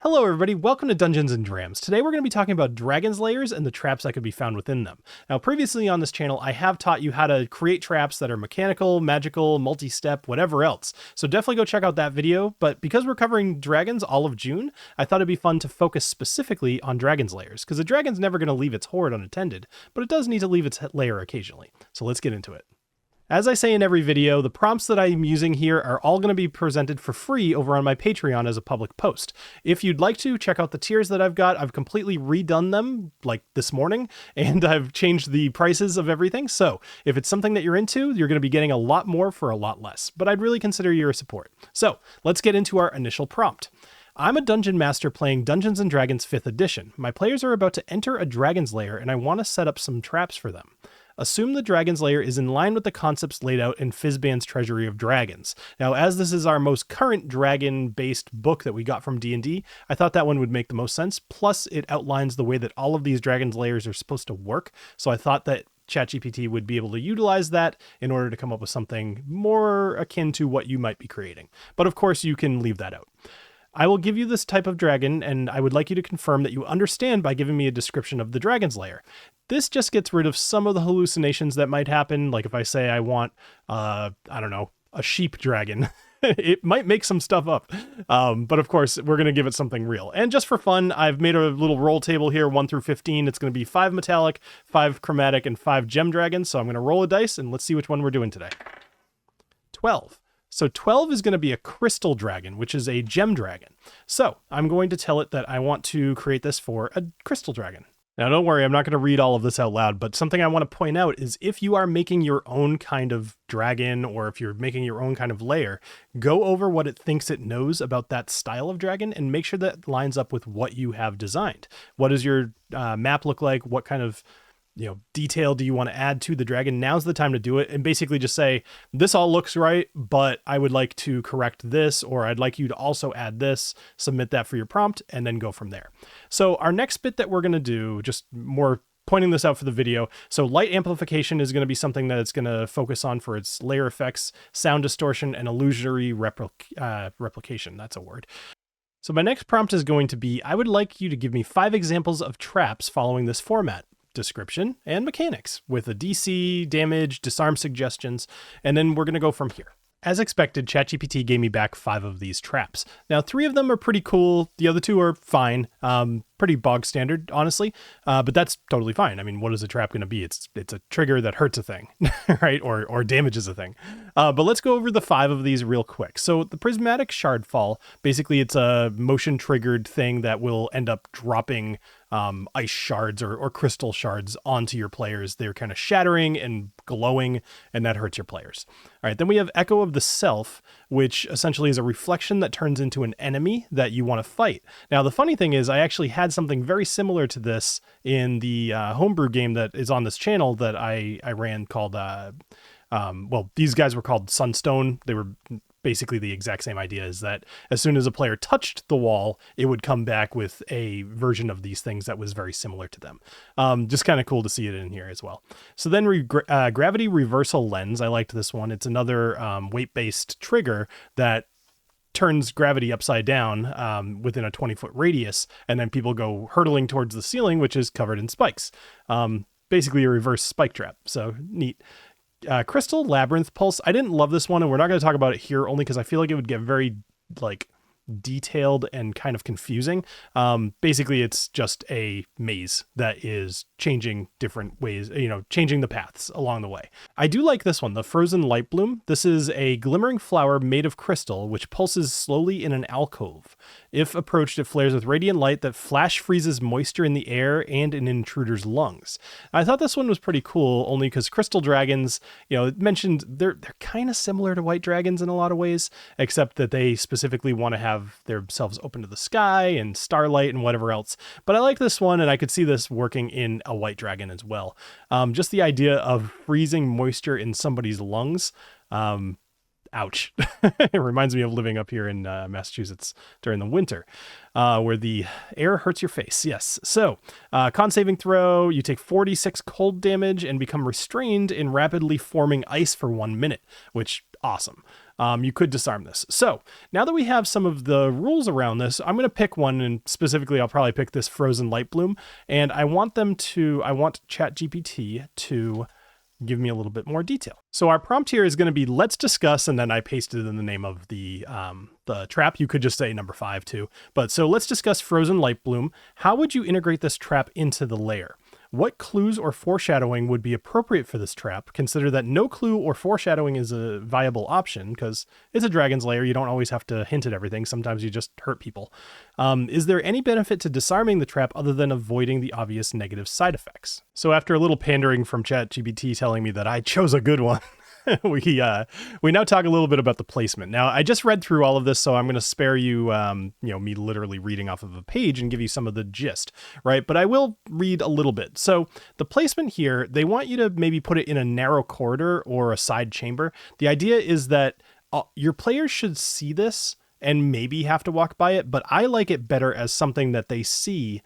Hello everybody, welcome to Dungeons and Drams. Today we're going to be talking about dragon's lairs and the traps that could be found within them. Now previously on this channel I have taught you how to create traps that are mechanical, magical, multi-step, whatever else. So definitely go check out that video, but because we're covering dragons all of June, I thought it'd be fun to focus specifically on dragon's lairs, because a dragon's never going to leave its hoard unattended, but it does need to leave its lair occasionally. So let's get into it. As I say in every video, the prompts that I'm using here are all going to be presented for free over on my Patreon as a public post. If you'd like to, check out the tiers that I've got. I've completely redone them, like this morning, and I've changed the prices of everything. So if it's something that you're into, you're going to be getting a lot more for a lot less, but I'd really consider your support. So let's get into our initial prompt. I'm a dungeon master playing Dungeons & Dragons 5th edition. My players are about to enter a dragon's lair and I want to set up some traps for them. Assume the dragon's lair is in line with the concepts laid out in Fizban's Treasury of Dragons. Now, as this is our most current dragon-based book that we got from D&D, I thought that one would make the most sense. Plus, it outlines the way that all of these dragon's lairs are supposed to work. So I thought that ChatGPT would be able to utilize that in order to come up with something more akin to what you might be creating. But of course, you can leave that out. I will give you this type of dragon, and I would like you to confirm that you understand by giving me a description of the dragon's lair. This just gets rid of some of the hallucinations that might happen, like if I say I want, I don't know, a sheep dragon. It might make some stuff up, but of course, we're going to give it something real. And just for fun, I've made a little roll table here, 1 through 15. It's going to be 5 metallic, 5 chromatic, and 5 gem dragons, so I'm going to roll a dice, and let's see which one we're doing today. 12. So 12 is going to be a crystal dragon, which is a gem dragon. So I'm going to tell it that I want to create this for a crystal dragon. Now, don't worry, I'm not going to read all of this out loud, but something I want to point out is if you are making your own kind of dragon, or if you're making your own kind of lair, go over what it thinks it knows about that style of dragon and make sure that lines up with what you have designed. What does your map look like? What kind of detail do you want to add to the dragon? Now's the time to do it, and basically just say, this all looks right, but I would like to correct this, or I'd like you to also add this, submit that for your prompt, and then go from there. So our next bit that we're going to do, just more pointing this out for the video. So light amplification is going to be something that it's going to focus on for its layer effects, sound distortion, and illusory replication. That's a word. So my next prompt is going to be, I would like you to give me 5 examples of traps following this format. Description and mechanics with a DC, damage, disarm suggestions, and then we're going to go from here. As expected, ChatGPT gave me back 5 of these traps. Now, 3 of them are pretty cool. The other 2 are fine. Pretty bog standard, honestly, but that's totally fine. I mean, what is a trap going to be? It's a trigger that hurts a thing, right? Or damages a thing. But let's go over the 5 of these real quick. So the prismatic shard fall, basically it's a motion triggered thing that will end up dropping ice shards or crystal shards onto your players. They're kind of shattering and glowing, and that hurts your players. All right, then we have Echo of the Self, which essentially is a reflection that turns into an enemy that you want to fight. Now, the funny thing is I actually had something very similar to this in the homebrew game that is on this channel that I ran called, well, these guys were called Sunstone. They were basically the exact same idea, is that as soon as a player touched the wall, it would come back with a version of these things that was very similar to them. Just kind of cool to see it in here as well. So then Gravity Reversal Lens, I liked this one. It's another weight-based trigger that turns gravity upside down within a 20-foot radius, and then people go hurtling towards the ceiling, which is covered in spikes. Basically a reverse spike trap, so neat. Crystal Labyrinth Pulse. I didn't love this one, and we're not going to talk about it here only because I feel like it would get very detailed and kind of confusing. Basically it's just a maze that is changing different ways, changing the paths along the way. I do like this one, the Frozen Light Bloom. This is a glimmering flower made of crystal which pulses slowly in an alcove. If approached, it flares with radiant light that flash freezes moisture in the air and in intruder's lungs. I thought this one was pretty cool, only because crystal dragons, it mentioned they're kind of similar to white dragons in a lot of ways, except that they specifically want to have themselves open to the sky and starlight and whatever else. But I like this one, and I could see this working in a white dragon as well. Just the idea of freezing moisture in somebody's lungs. Ouch. It reminds me of living up here in Massachusetts during the winter, where the air hurts your face. Yes. So con saving throw, you take 46 cold damage and become restrained in rapidly forming ice for 1 minute, which awesome. you could disarm this. So now that we have some of the rules around this, I'm going to pick one, and specifically I'll probably pick this Frozen Light Bloom, and I want ChatGPT to give me a little bit more detail. So our prompt here is going to be, let's discuss, and then I pasted in the name of the trap. You could just say number 5 too. But so let's discuss Frozen Light Bloom. How would you integrate this trap into the layer? What clues or foreshadowing would be appropriate for this trap? Consider that no clue or foreshadowing is a viable option because it's a dragon's lair. You don't always have to hint at everything. Sometimes you just hurt people. Is there any benefit to disarming the trap other than avoiding the obvious negative side effects? So after a little pandering from ChatGPT telling me that I chose a good one, we now talk a little bit about the placement. Now, I just read through all of this, so I'm going to spare you, me literally reading off of a page and give you some of the gist, right? But I will read a little bit. So the placement here, they want you to maybe put it in a narrow corridor or a side chamber. The idea is that your players should see this and maybe have to walk by it, but I like it better as something that they see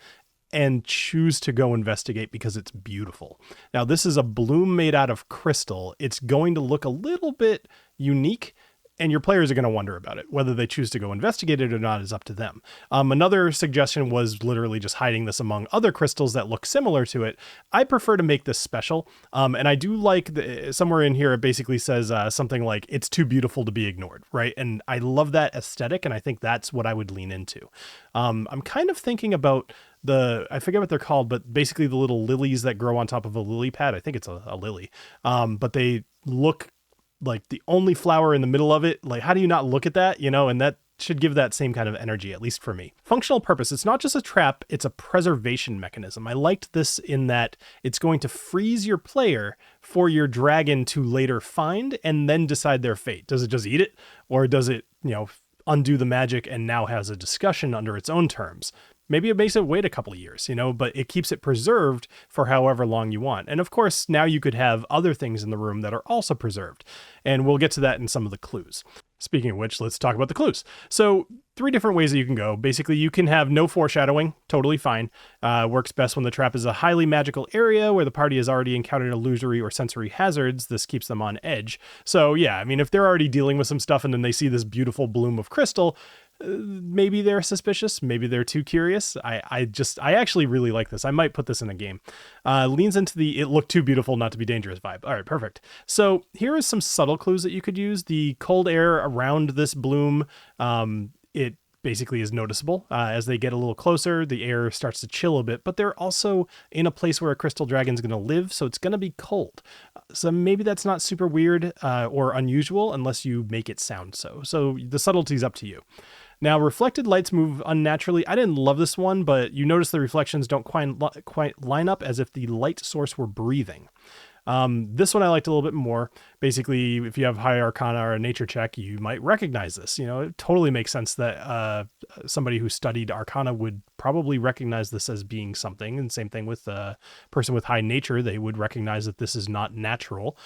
and choose to go investigate because it's beautiful. Now, this is a bloom made out of crystal. It's going to look a little bit unique, and your players are going to wonder about it. Whether they choose to go investigate it or not is up to them. Another suggestion was literally just hiding this among other crystals that look similar to it. I prefer to make this special, and I do like somewhere in here it basically says something like, it's too beautiful to be ignored, right? And I love that aesthetic, and I think that's what I would lean into. I'm kind of thinking about I forget what they're called, but basically the little lilies that grow on top of a lily pad. I think it's a lily, but they look like the only flower in the middle of it. Like, how do you not look at that? And that should give that same kind of energy, at least for me. Functional purpose. It's not just a trap, it's a preservation mechanism. I liked this in that it's going to freeze your player for your dragon to later find and then decide their fate. Does it just eat it? Or does it, undo the magic and now has a discussion under its own terms? Maybe it makes it wait a couple of years, but it keeps it preserved for however long you want. And of course, now you could have other things in the room that are also preserved. And we'll get to that in some of the clues. Speaking of which, let's talk about the clues. So 3 different ways that you can go. Basically, you can have no foreshadowing, totally fine. Works best when the trap is a highly magical area where the party has already encountered illusory or sensory hazards. This keeps them on edge. So yeah, if they're already dealing with some stuff and then they see this beautiful bloom of crystal, maybe they're suspicious, maybe they're too curious. I actually really like this. I might put this in a game. Leans into the it looked too beautiful not to be dangerous vibe. All right, perfect. So here is some subtle clues that you could use. The cold air around this bloom, it basically is noticeable. As they get a little closer, the air starts to chill a bit, but they're also in a place where a crystal dragon's going to live, so it's going to be cold. So maybe that's not super weird or unusual unless you make it sound so. So the subtlety's up to you. Now, reflected lights move unnaturally. I didn't love this one, but you notice the reflections don't quite line up as if the light source were breathing. This one I liked a little bit more. Basically, if you have high arcana or a nature check, you might recognize this. It totally makes sense that somebody who studied arcana would probably recognize this as being something. And same thing with a person with high nature, they would recognize that this is not natural.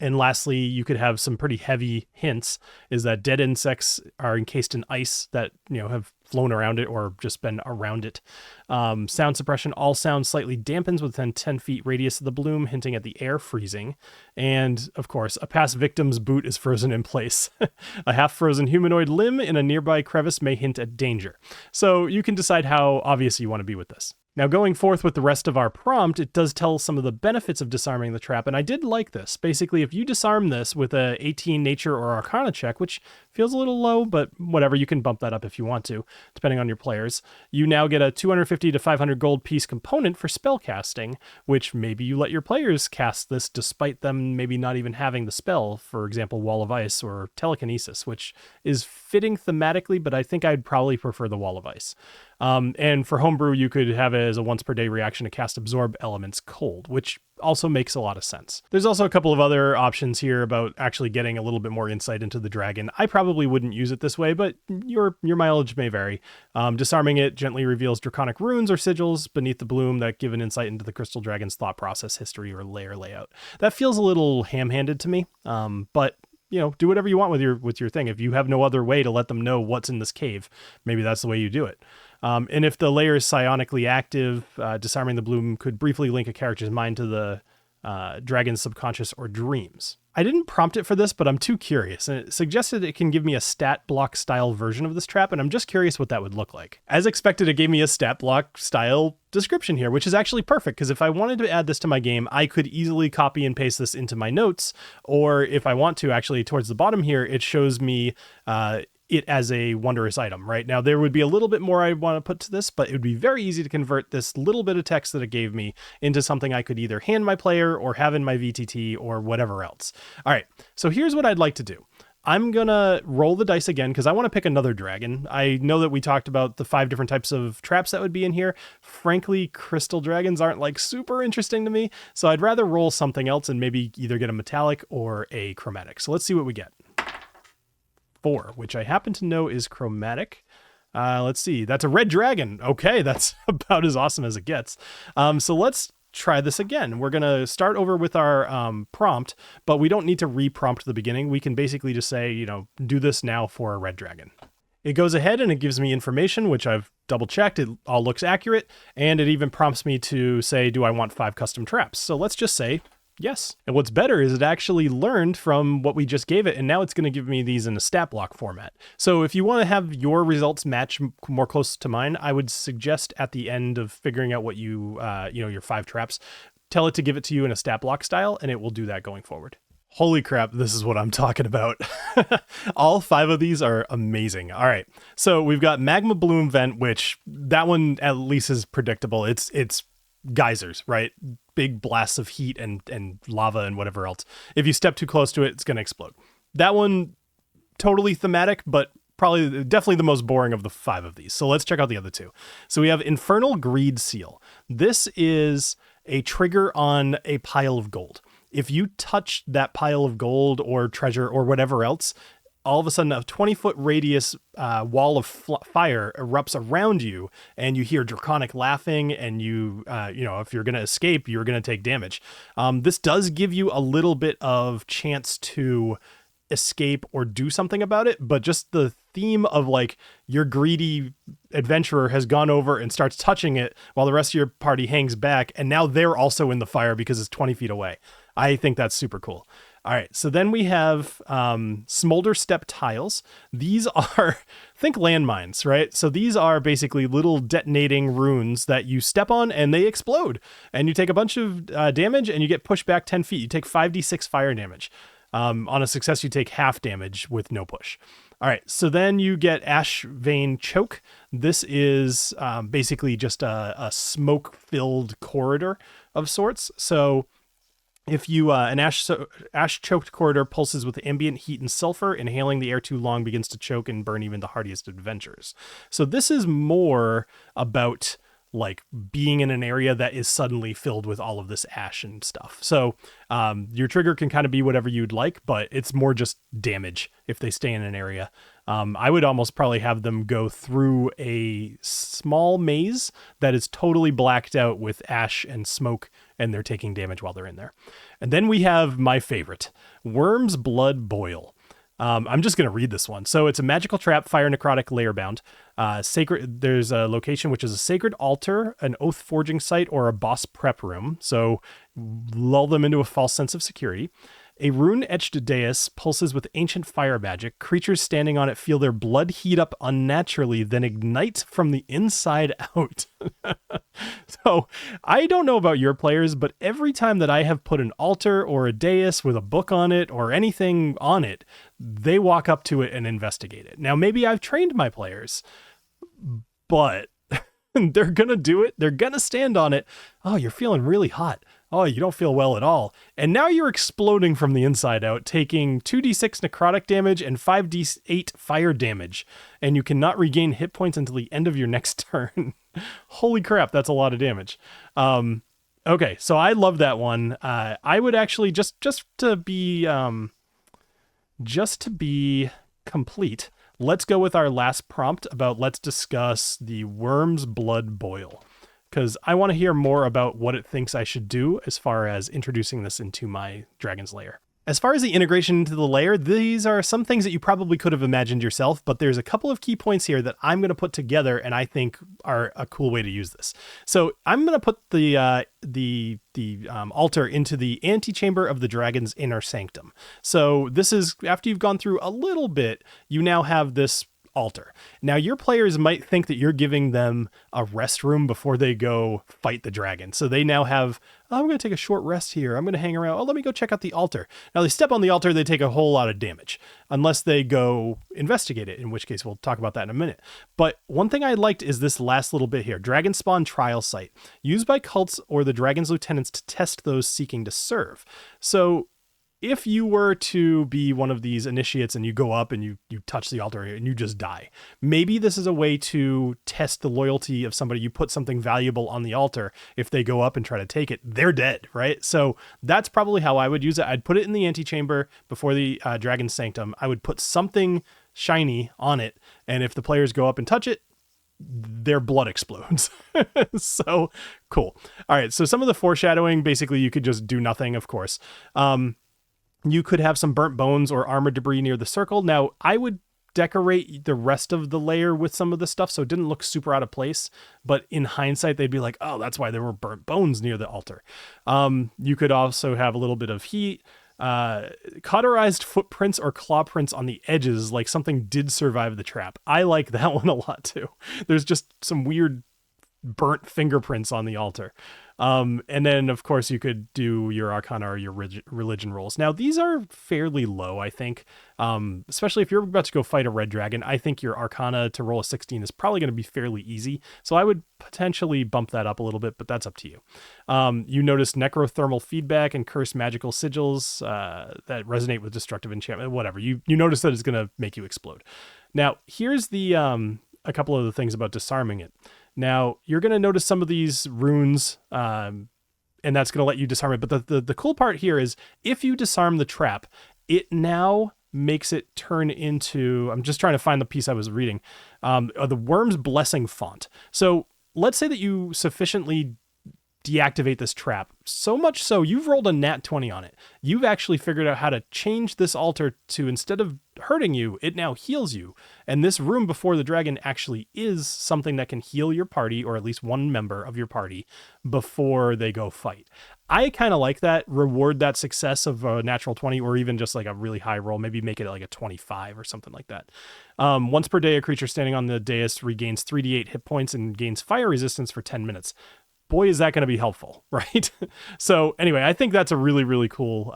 And lastly, you could have some pretty heavy hints, is that dead insects are encased in ice that, have flown around it or just been around it. Sound suppression, all sound slightly dampens within 10 feet radius of the bloom, hinting at the air freezing. And of course, a past victim's boot is frozen in place. A half-frozen humanoid limb in a nearby crevice may hint at danger. So you can decide how obvious you want to be with this. Now, going forth with the rest of our prompt, it does tell some of the benefits of disarming the trap, and I did like this. Basically, if you disarm this with a 18 nature or arcana check, which feels a little low, but whatever, you can bump that up if you want to, depending on your players, you now get a 250 to 500 gold piece component for spell casting, which maybe you let your players cast this despite them maybe not even having the spell, for example, Wall of Ice or Telekinesis, which is fitting thematically, but I think I'd probably prefer the Wall of Ice. And for homebrew, you could have it as a once per day reaction to cast absorb elements cold, which also makes a lot of sense. There's also a couple of other options here about actually getting a little bit more insight into the dragon. I probably wouldn't use it this way, but your mileage may vary. Disarming it gently reveals draconic runes or sigils beneath the bloom that give an insight into the crystal dragon's thought process, history, or layer layout. That feels a little ham-handed to me, but do whatever you want with your thing. If you have no other way to let them know what's in this cave, maybe that's the way you do it. And if the layer is psionically active, disarming the bloom could briefly link a character's mind to the dragon's subconscious or dreams. I didn't prompt it for this, but I'm too curious, and it suggested it can give me a stat block style version of this trap, and I'm just curious what that would look like. As expected, it gave me a stat block style description here, which is actually perfect, because if I wanted to add this to my game, I could easily copy and paste this into my notes, or if I want to, actually towards the bottom here, it shows me it as a wondrous item. Right now, there would be a little bit more I want to put to this, but it would be very easy to convert this little bit of text that it gave me into something I could either hand my player or have in my VTT or whatever else. All right, so here's what I'd like to do. I'm gonna roll the dice again because I want to pick another dragon. I know that we talked about the 5 different types of traps that would be in here. Frankly, crystal dragons aren't like super interesting to me, so I'd rather roll something else and maybe either get a metallic or a chromatic. So let's see what we get. 4, which I happen to know is chromatic. Let's see, that's a red dragon. Okay, that's about as awesome as it gets. So let's try this again. We're gonna start over with our prompt, but we don't need to re-prompt the beginning. We can basically just say, you know, do this now for a red dragon. It goes ahead and it gives me information, which I've double checked. It all looks accurate. And it even prompts me to say, do I want 5 custom traps? So let's just say yes. And what's better is it actually learned from what we just gave it, and now it's going to give me these in a stat block format. So if you want to have your results match more close to mine, I would suggest at the end of figuring out what you, your 5 traps, tell it to give it to you in a stat block style, and it will do that going forward. Holy crap, this is what I'm talking about. All 5 of these are amazing. All right, so we've got Magma Bloom Vent, which that one at least is predictable. It's geysers, right? Big blasts of heat and lava and whatever else. If you step too close to it, it's going to explode. That one, totally thematic, but definitely the most boring of the 5 of these. So let's check out the other 2. So we have Infernal Greed Seal. This is a trigger on a pile of gold. If you touch that pile of gold or treasure or whatever else, all of a sudden a 20-foot radius wall of fire erupts around you, and you hear draconic laughing, and if you're going to escape, you're going to take damage. This does give you a little bit of chance to escape or do something about it, but just the theme of like your greedy adventurer has gone over and starts touching it while the rest of your party hangs back, and now they're also in the fire because it's 20 feet away. I think that's super cool. All right, so then we have Smolder Step Tiles. These are, think landmines, right? So these are basically little detonating runes that you step on and they explode. And you take a bunch of damage and you get pushed back 10 feet. You take 5d6 fire damage. On a success, you take half damage with no push. All right, so then you get Ash Vein Choke. This is basically just a smoke-filled corridor of sorts. So if you an ash-choked corridor pulses with ambient heat and sulfur, inhaling the air too long begins to choke and burn even the hardiest adventurers. So this is more about like being in an area that is suddenly filled with all of this ash and stuff. So your trigger can kind of be whatever you'd like, but it's more just damage if they stay in an area. I would almost probably have them go through a small maze that is totally blacked out with ash and smoke, and they're taking damage while they're in there. And then we have my favorite, Worm's Blood Boil. I'm just going to read this one. So it's a magical trap, fire necrotic, layer bound. Sacred. There's a location which is a sacred altar, an oath forging site, or a boss prep room. So lull them into a false sense of security. A rune-etched dais pulses with ancient fire magic. Creatures standing on it feel their blood heat up unnaturally, then ignite from the inside out. So I don't know about your players, but every time that I have put an altar or a dais with a book on it or anything on it, they walk up to it and investigate it. Now, maybe I've trained my players, but they're going to do it. They're going to stand on it. Oh, you're feeling really hot. Oh, you don't feel well at all. And now you're exploding from the inside out, taking 2d6 necrotic damage and 5d8 fire damage. And you cannot regain hit points until the end of your next turn. Holy crap, that's a lot of damage. Okay, so I love that one. I would actually, just to be complete, let's go with our last prompt about let's discuss the Worm's Blood Boil, because I want to hear more about what it thinks I should do as far as introducing this into my Dragon's Lair. As far as the integration into the layer, these are some things that you probably could have imagined yourself, but there's a couple of key points here that I'm going to put together and I think are a cool way to use this. So I'm going to put the altar into the antechamber of the dragon's inner sanctum. So this is, after you've gone through a little bit, you now have this altar. Now your players might think that you're giving them a rest room before they go fight the dragon. So they now have, oh, I'm going to take a short rest here. I'm going to hang around. Oh, let me go check out the altar. Now they step on the altar, they take a whole lot of damage unless they go investigate it, in which case we'll talk about that in a minute. But one thing I liked is this last little bit here. Dragon Spawn Trial Site, used by cults or the dragon's lieutenants to test those seeking to serve. So if you were to be one of these initiates and you go up and you touch the altar and you just die, maybe this is a way to test the loyalty of somebody. You put something valuable on the altar. If they go up and try to take it, they're dead, right? So that's probably how I would use it. I'd put it in the antechamber before the dragon's sanctum. I would put something shiny on it. And if the players go up and touch it, their blood explodes. So cool. All right. So some of the foreshadowing, basically you could just do nothing, of course. You could have some burnt bones or armor debris near the circle. Now, I would decorate the rest of the layer with some of the stuff so it didn't look super out of place. But in hindsight, they'd be like, oh, that's why there were burnt bones near the altar. You could also have a little bit of heat. Cauterized footprints or claw prints on the edges, like something did survive the trap. I like that one a lot too. There's just some weird burnt fingerprints on the altar. And then of course you could do your Arcana or your religion rolls. Now these are fairly low, I think, especially if you're about to go fight a red dragon. I think your Arcana to roll a 16 is probably going to be fairly easy. So I would potentially bump that up a little bit, but that's up to you. You notice necrothermal feedback and cursed magical sigils that resonate with destructive enchantment, whatever. You notice that it's going to make you explode. Now here's the a couple of the things about disarming it. Now, you're going to notice some of these runes, and that's going to let you disarm it. But the cool part here is if you disarm the trap, it now makes it turn into, I'm just trying to find the piece I was reading, the Worm's Blessing font. So let's say that you sufficiently deactivate this trap, so much so you've rolled a nat 20 on it. You've actually figured out how to change this altar to, instead of hurting you, it now heals you. And this room before the dragon actually is something that can heal your party, or at least one member of your party, before they go fight. I kind of like that. Reward that success of a natural 20, or even just like a really high roll. Maybe make it like a 25 or something like that. Once per day, a creature standing on the dais regains 3d8 hit points and gains fire resistance for 10 minutes. Boy, is that going to be helpful, right? So anyway, I think that's a really, really cool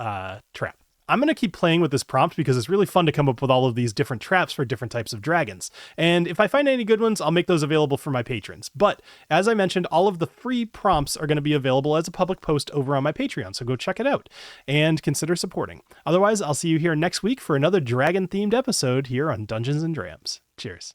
trap. I'm going to keep playing with this prompt because it's really fun to come up with all of these different traps for different types of dragons. And if I find any good ones, I'll make those available for my patrons. But as I mentioned, all of the free prompts are going to be available as a public post over on my Patreon. So go check it out and consider supporting. Otherwise, I'll see you here next week for another dragon-themed episode here on Dungeons and Drams. Cheers.